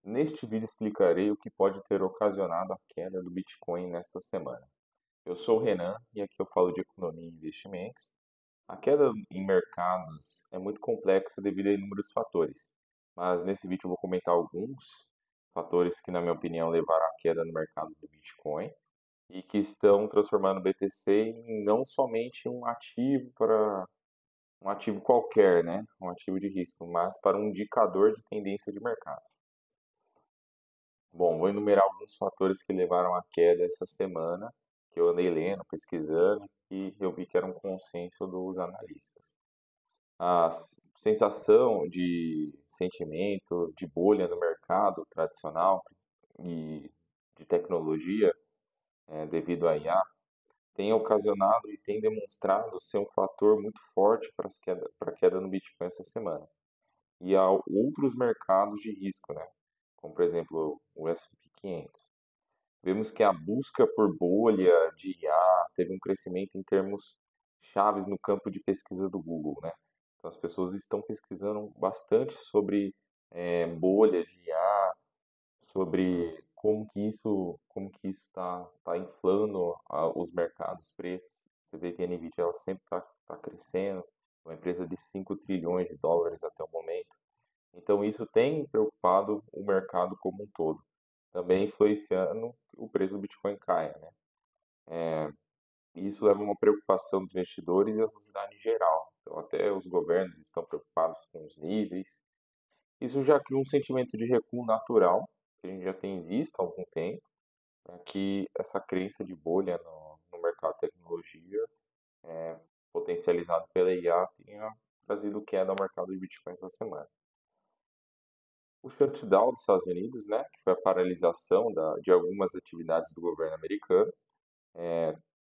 Neste vídeo explicarei o que pode ter ocasionado a queda do Bitcoin nesta semana. Eu sou o Renan e aqui eu falo de economia e investimentos. A queda em mercados é muito complexa devido a inúmeros fatores, mas nesse vídeo eu vou comentar alguns fatores que, na minha opinião, levaram à queda no mercado do Bitcoin e que estão transformando o BTC em não somente um ativo para um ativo qualquer, né? Um ativo de risco, mas para um indicador de tendência de mercado. Bom, vou enumerar alguns fatores que levaram à queda essa semana, que eu andei lendo, pesquisando, e eu vi que era um consenso dos analistas. A sensação de sentimento de bolha no mercado tradicional e de tecnologia, devido à IA, tem ocasionado e tem demonstrado ser um fator muito forte para a queda no Bitcoin essa semana. E há outros mercados de risco, né? Como, por exemplo, o S&P 500. Vemos que a busca por bolha de IA teve um crescimento em termos chaves no campo de pesquisa do Google, né? Então as pessoas estão pesquisando bastante sobre bolha de IA, sobre como que isso está inflando os mercados, os preços. Você vê que a Nvidia ela sempre está crescendo, uma empresa de 5 trilhões de dólares até o momento. Então isso tem preocupado o mercado como um todo, também influenciando o preço do Bitcoin caia, né? E isso leva a uma preocupação dos investidores e da sociedade em geral. Então até os governos estão preocupados com os níveis. Isso já cria um sentimento de recuo natural, que a gente já tem visto há algum tempo, né, que essa crença de bolha no mercado de tecnologia, potencializado pela IA, tenha trazido queda ao mercado de Bitcoin essa semana. O shutdown dos Estados Unidos, né, que foi a paralisação de algumas atividades do governo americano,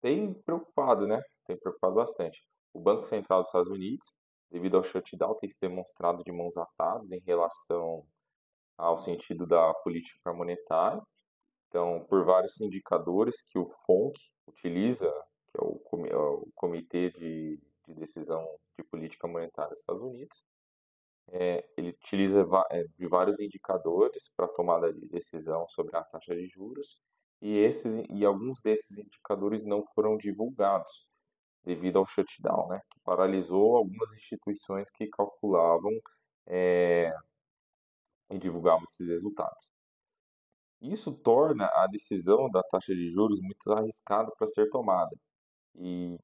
tem preocupado, né? Tem preocupado bastante. O Banco Central dos Estados Unidos, devido ao shutdown, tem se demonstrado de mãos atadas em relação ao sentido da política monetária. Então, por vários indicadores que o FONC utiliza, que é o Comitê de Decisão de Política Monetária dos Estados Unidos, ele utiliza de vários indicadores para tomada de decisão sobre a taxa de juros e alguns desses indicadores não foram divulgados devido ao shutdown, né, que paralisou algumas instituições que calculavam e divulgavam esses resultados. Isso torna a decisão da taxa de juros muito arriscada para ser tomada, e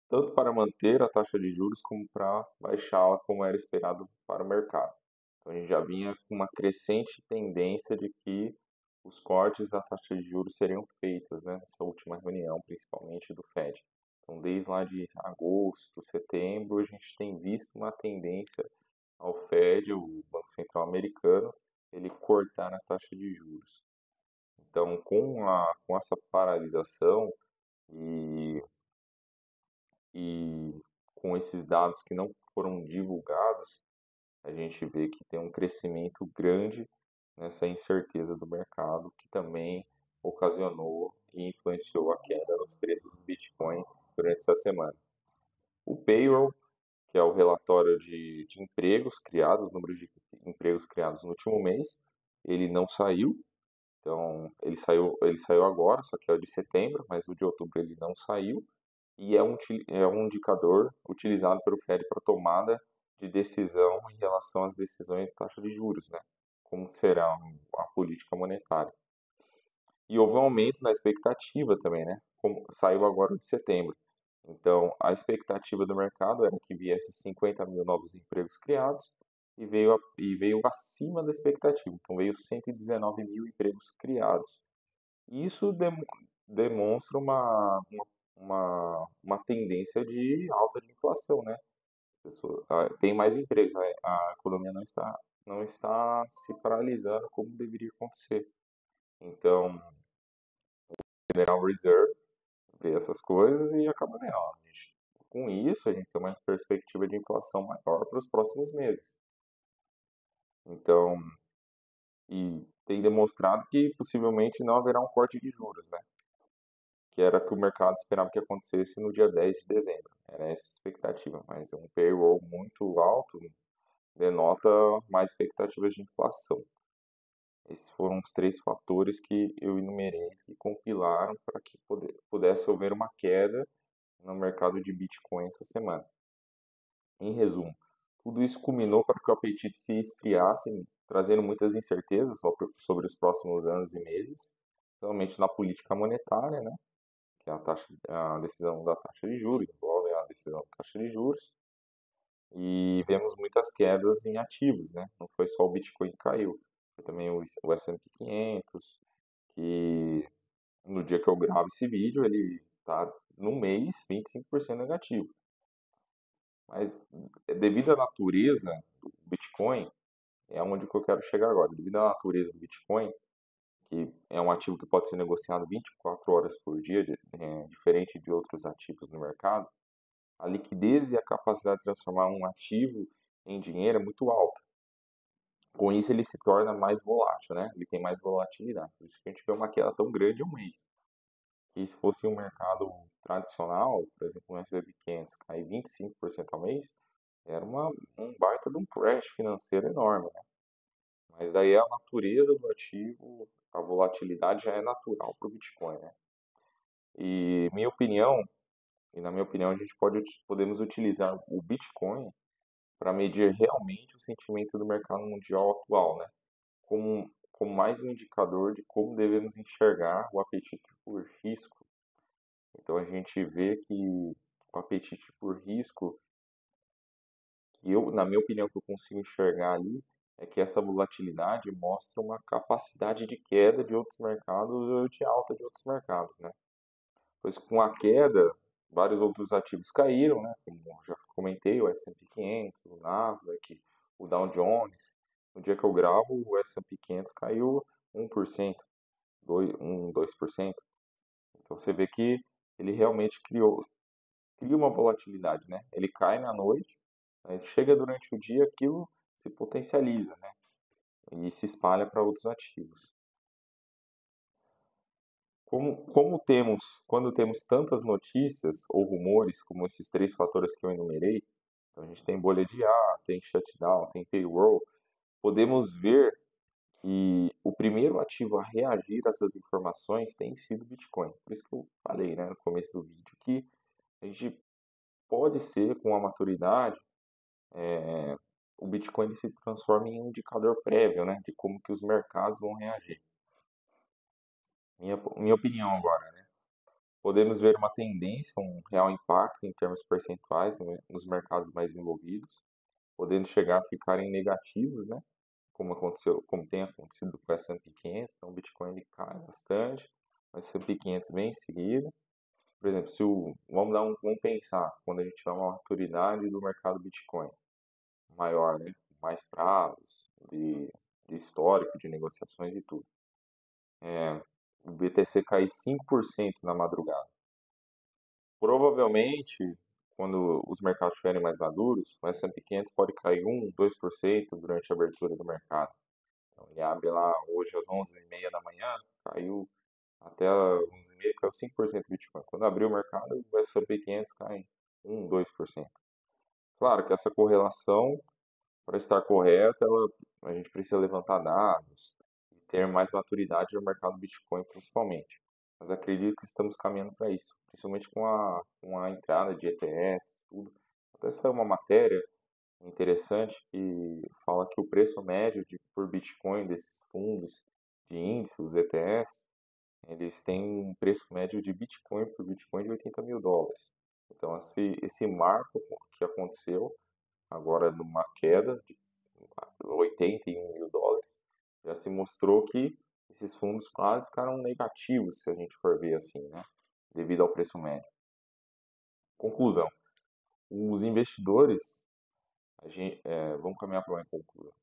tanto para manter a taxa de juros como para baixá-la, como era esperado para o mercado. Então, a gente já vinha com uma crescente tendência de que os cortes da taxa de juros seriam feitas, né, nessa última reunião, principalmente do Fed. Então, desde lá de agosto, setembro, a gente tem visto uma tendência ao Fed, o Banco Central americano, ele cortar a taxa de juros. Então, com essa paralisação e, e com esses dados que não foram divulgados, a gente vê que tem um crescimento grande nessa incerteza do mercado, que também ocasionou e influenciou a queda nos preços do Bitcoin durante essa semana. O payroll, que é o relatório de empregos criados, número de empregos criados no último mês, ele não saiu. Então, ele saiu agora, só que é o de setembro, mas o de outubro ele não saiu. E é um indicador utilizado pelo Fed para tomada de decisão em relação às decisões de taxa de juros, né? Como será a política monetária. E houve um aumento na expectativa também, né? Como saiu agora de setembro. Então, a expectativa do mercado era que viesse 50 mil novos empregos criados e veio acima da expectativa. Então, veio 119 mil empregos criados. Isso demonstra uma tendência de alta de inflação, né? Tem mais empregos, a economia não está se paralisando como deveria acontecer. Então, Federal Reserve vê essas coisas e acaba vendo, ó, com isso a gente tem uma perspectiva de inflação maior para os próximos meses. Então, e tem demonstrado que possivelmente não haverá um corte de juros, né? Que era o que o mercado esperava que acontecesse no dia 10 de dezembro. Era essa a expectativa, mas um payroll muito alto denota mais expectativas de inflação. Esses foram os três fatores que eu enumerei que compilaram para que pudesse haver uma queda no mercado de Bitcoin essa semana. Em resumo, tudo isso culminou para que o apetite se esfriasse, trazendo muitas incertezas sobre os próximos anos e meses, principalmente na política monetária, né? Que é a decisão da taxa de juros, envolve a decisão da taxa de juros, e vemos muitas quedas em ativos, né? Não foi só o Bitcoin que caiu, foi também o S&P 500, que no dia que eu gravo esse vídeo, ele está no mês 25% negativo. Mas devido à natureza do Bitcoin, é onde que eu quero chegar agora. Devido à natureza do Bitcoin, que é um ativo que pode ser negociado 24 horas por dia, diferente de outros ativos no mercado, a liquidez e a capacidade de transformar um ativo em dinheiro é muito alta. Com isso, ele se torna mais volátil, né? Ele tem mais volatilidade. Por isso que a gente vê uma queda tão grande em um mês. E se fosse um mercado tradicional, por exemplo, um S&P 500 cair 25% ao mês, era um baita de um crash financeiro enorme, né? Mas daí é a natureza do ativo, a volatilidade já é natural para o Bitcoin, né? E minha opinião, e na minha opinião, a gente podemos utilizar o Bitcoin para medir realmente o sentimento do mercado mundial atual, né? Como mais um indicador de como devemos enxergar o apetite por risco. Então a gente vê que o apetite por risco, na minha opinião, que eu consigo enxergar ali, é que essa volatilidade mostra uma capacidade de queda de outros mercados ou de alta de outros mercados, né? Pois com a queda, vários outros ativos caíram, né? Como já comentei, o S&P 500, o Nasdaq, o Dow Jones. No dia que eu gravo, o S&P 500 caiu 1%, 2%. Então você vê que ele realmente cria uma volatilidade, né? Ele cai na noite, aí chega durante o dia, aquilo se potencializa, né? E se espalha para outros ativos. Quando temos tantas notícias ou rumores, como esses três fatores que eu enumerei, então a gente tem bolha de ar, tem shutdown, tem payroll, podemos ver que o primeiro ativo a reagir a essas informações tem sido o Bitcoin. Por isso que eu falei, né, no começo do vídeo, que a gente pode ser, com a maturidade, o Bitcoin ele se transforma em um indicador prévio, né, de como que os mercados vão reagir. Minha opinião agora, né? Podemos ver uma tendência, um real impacto em termos percentuais, né, nos mercados mais envolvidos, podendo chegar a ficarem negativos, né? Como tem acontecido com o S&P 500, então o Bitcoin ele cai bastante, o S&P 500 vem em seguida. Por exemplo, vamos pensar, quando a gente tiver uma maturidade do mercado Bitcoin maior, né? Mais prazos, de histórico, de negociações e tudo. O BTC cair 5% na madrugada. Provavelmente, quando os mercados estiverem mais maduros, o S&P 500 pode cair 1, 2% durante a abertura do mercado. Então, ele abre lá hoje às 11h30 da manhã, caiu até às 11h30, caiu 5% do Bitcoin. Quando abriu o mercado, o S&P 500 cai 1, 2%. Claro que essa correlação, para estar correta, a gente precisa levantar dados e ter mais maturidade no mercado Bitcoin, principalmente. Mas acredito que estamos caminhando para isso, principalmente com a entrada de ETFs, tudo. Até saiu uma matéria interessante que fala que o preço médio por Bitcoin desses fundos de índice, os ETFs, eles têm um preço médio de Bitcoin por Bitcoin de US$ 80.000. Então, esse marco que aconteceu agora numa queda de US$ 81.000, já se mostrou que esses fundos quase ficaram negativos, se a gente for ver assim, né? Devido ao preço médio. Conclusão. Os investidores, vamos caminhar para uma conclusão.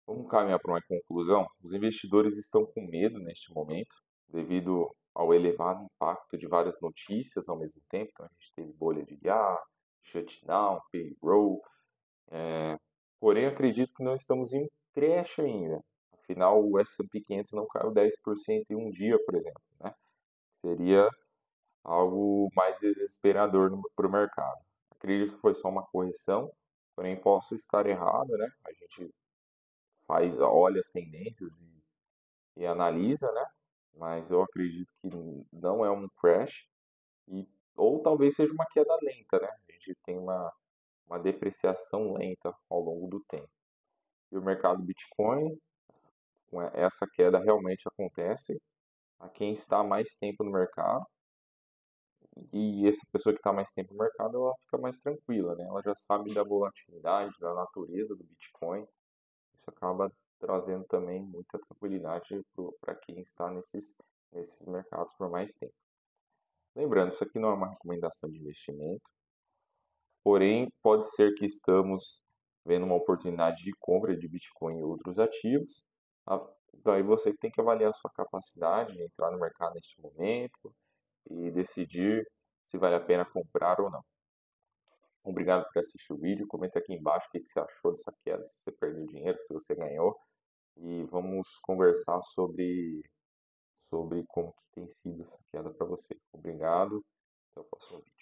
Vamos caminhar para uma conclusão. Os investidores estão com medo neste momento, devido ao elevado impacto de várias notícias ao mesmo tempo. Então, a gente teve bolha de IA, shutdown, payroll. Porém, acredito que não estamos em creche ainda. Afinal, o S&P 500 não caiu 10% em um dia, por exemplo, né? Seria algo mais desesperador para o mercado. acredito que foi só uma correção, porém posso estar errado, né? A gente olha as tendências e analisa, né? Mas eu acredito que não é um crash, e, ou talvez seja uma queda lenta, né? A gente tem uma depreciação lenta ao longo do tempo. E o mercado Bitcoin, com essa queda realmente acontece a quem está mais tempo no mercado, e essa pessoa que está mais tempo no mercado, ela fica mais tranquila, né? Ela já sabe da volatilidade, da natureza do Bitcoin. Isso acaba trazendo também muita tranquilidade para quem está nesses mercados por mais tempo. Lembrando, isso aqui não é uma recomendação de investimento, porém pode ser que estamos vendo uma oportunidade de compra de Bitcoin e outros ativos. Daí você tem que avaliar a sua capacidade de entrar no mercado neste momento e decidir se vale a pena comprar ou não. Obrigado por assistir o vídeo. Comenta aqui embaixo o que você achou dessa queda, se você perdeu dinheiro, se você ganhou. E vamos conversar sobre como que tem sido essa queda para você. Obrigado. Até o próximo vídeo.